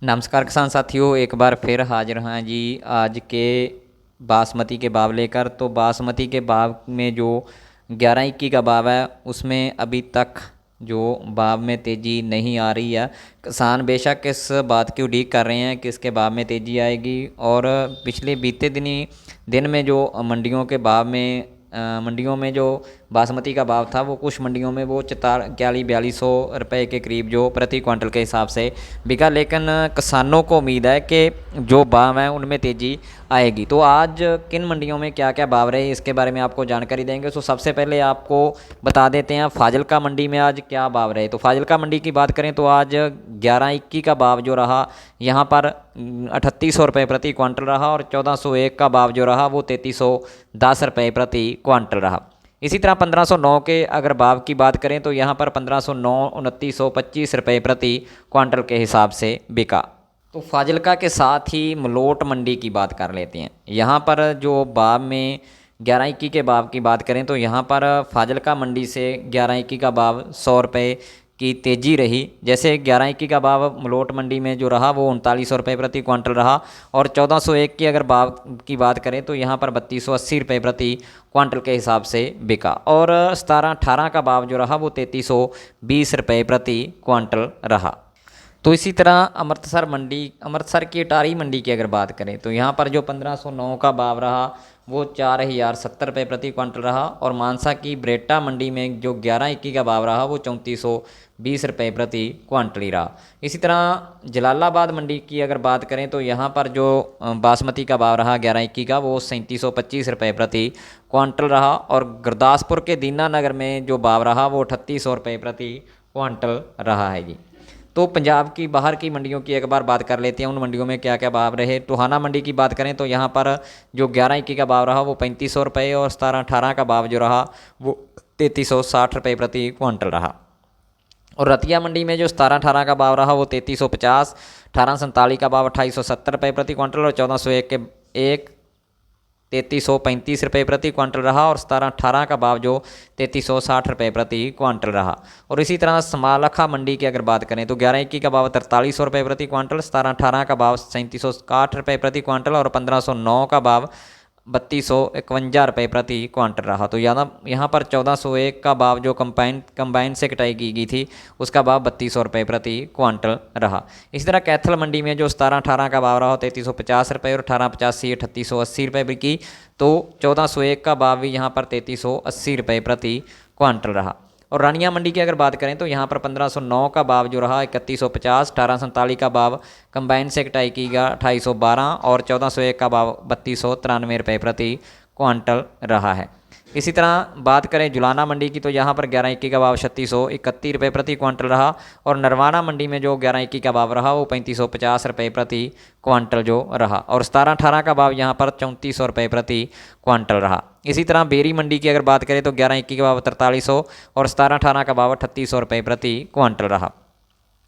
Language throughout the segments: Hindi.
नमस्कार किसान साथियों, एक बार फिर हाजिर हैं जी आज के बासमती के भाव लेकर। तो बासमती के भाव में जो 11-21 का भाव है उसमें अभी तक जो भाव में तेज़ी नहीं आ रही है। किसान बेशक इस बात की उड़ीक कर रहे हैं कि इसके भाव में तेज़ी आएगी। और पिछले बीते दिन में जो मंडियों में जो बासमती का भाव था वो कुछ मंडियों में वो 4100-4200 रुपये के करीब जो प्रति क्विंटल के हिसाब से बिका। लेकिन किसानों को उम्मीद है कि जो भाव हैं उनमें तेज़ी आएगी। तो आज किन मंडियों में क्या क्या भाव रहे इसके बारे में आपको जानकारी देंगे। तो सबसे पहले आपको बता देते हैं फाजिल्का मंडी में आज क्या भाव रहे। तो फाजिल्का मंडी की बात करें तो आज 11-21 का भाव जो रहा यहाँ पर 3800 रुपये प्रति क्विंटल रहा। और 1401 का भाव जो रहा वो 3310 रुपये प्रति क्विंटल रहा। इसी तरह 1509 के अगर भाव की बात करें तो यहाँ पर 1509 2925 रुपये प्रति क्विंटल के हिसाब से बिका। तो फाजिल्का के साथ ही मलोट मंडी की बात कर लेते हैं। यहाँ पर जो भाव में 11-21 के भाव की बात करें तो यहाँ पर फाजिल्का मंडी से 11-21 का भाव 100 रुपये की तेज़ी रही। जैसे 11-21 का भाव मलोट मंडी में जो रहा वो 3900 रुपये प्रति क्विंटल रहा। और 1401 की अगर भाव की बात करें तो यहाँ पर 3280 रुपये प्रति क्विंटल के हिसाब से बिका। और 17-18 का भाव जो रहा वो 3320 रुपये प्रति क्विंटल रहा। तो इसी तरह अमृतसर की अटारी मंडी की अगर बात करें तो यहाँ पर जो 1509 का भाव रहा वो 4070 रुपये प्रति क्विंटल रहा। और मानसा की ब्रेटा मंडी में जो 11-21 का भाव रहा वो 3420 रुपये प्रति क्विंटल ही रहा। इसी तरह जलालाबाद मंडी की अगर बात करें तो यहाँ पर जो बासमती का भाव रहा 11-21 का वो 3725 रुपये प्रति क्विंटल रहा। और गुरदासपुर के दीनानगर में जो भाव रहा वो 3800 रुपये प्रति क्विंटल रहा है जी। तो पंजाब की बाहर की मंडियों की एक बार बात कर लेते हैं, उन मंडियों में क्या क्या भाव रहे। टोहाना मंडी की बात करें तो यहाँ पर जो 11-21 का भाव रहा वो 3500 रुपये। और 17-18 का भाव जो रहा वो 3360 रुपये प्रति क्विंटल रहा। और रतिया मंडी में जो 17-18 का भाव रहा वो 3350, 1847 का भाव 2870 रुपये प्रति क्विंटल। और 1401 के 3335 रुपये प्रति क्विंटल रहा। और 17-18 का भाव जो 3360 रुपये प्रति क्विंटल रहा। और इसी तरह समालखा मंडी की अगर बात करें तो 11-21 का भाव 4300 रुपये प्रति क्विंटल, 17-18 का भाव 3760 रुपये प्रति क्विंटल। और 1509 का भाव 3251 रुपये प्रति क्विंटल रहा। तो यहाँ पर 1401 का भाव जो कंबाइन से कटाई की गई थी उसका भाव 3200 रुपये प्रति क्विंटल रहा। इसी तरह कैथल मंडी में जो 17-18 का भाव रहा 3350 रुपये। और 1885 3880 रुपये बिकी। तो 1401 का भाव भी यहाँ पर 3380 रुपये प्रति क्विंटल रहा। और रानिया मंडी की अगर बात करें तो यहाँ पर 1509 का भाव जो रहा 3150, 1847 का भाव कंबाइन से कटाई की गया 2812। और 1401 का भाव 3293 रुपये प्रति क्विंटल रहा है। इसी तरह बात करें जुलाना मंडी की तो यहाँ पर 11-21 का भाव 3631 रुपये प्रति क्विंटल रहा। और नरवाना मंडी में जो 11-21 का भाव रहा वो 3550 रुपये प्रति क्विंटल जो रहा। और 17-18 का भाव यहाँ पर 3400 रुपये प्रति क्विंटल रहा। इसी तरह बेरी मंडी की अगर बात करें तो 11-21 का भाव 4300 और 17-18 का भाव 3800 रुपये प्रति क्विंटल रहा।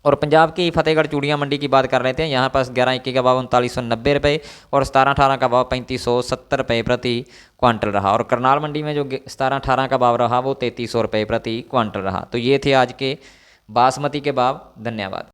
और पंजाब की फतेहगढ़ चूड़ियाँ मंडी की बात कर लेते हैं। यहाँ पर 11-21 का भाव 3990 रुपये और 17-18 का भाव 3570 रुपये प्रति क्विंटल रहा। और करनाल मंडी में जो 17-18 का भाव रहा वो 3300 रुपये प्रति क्विंटल रहा। तो ये थे आज के बासमती के भाव। धन्यवाद।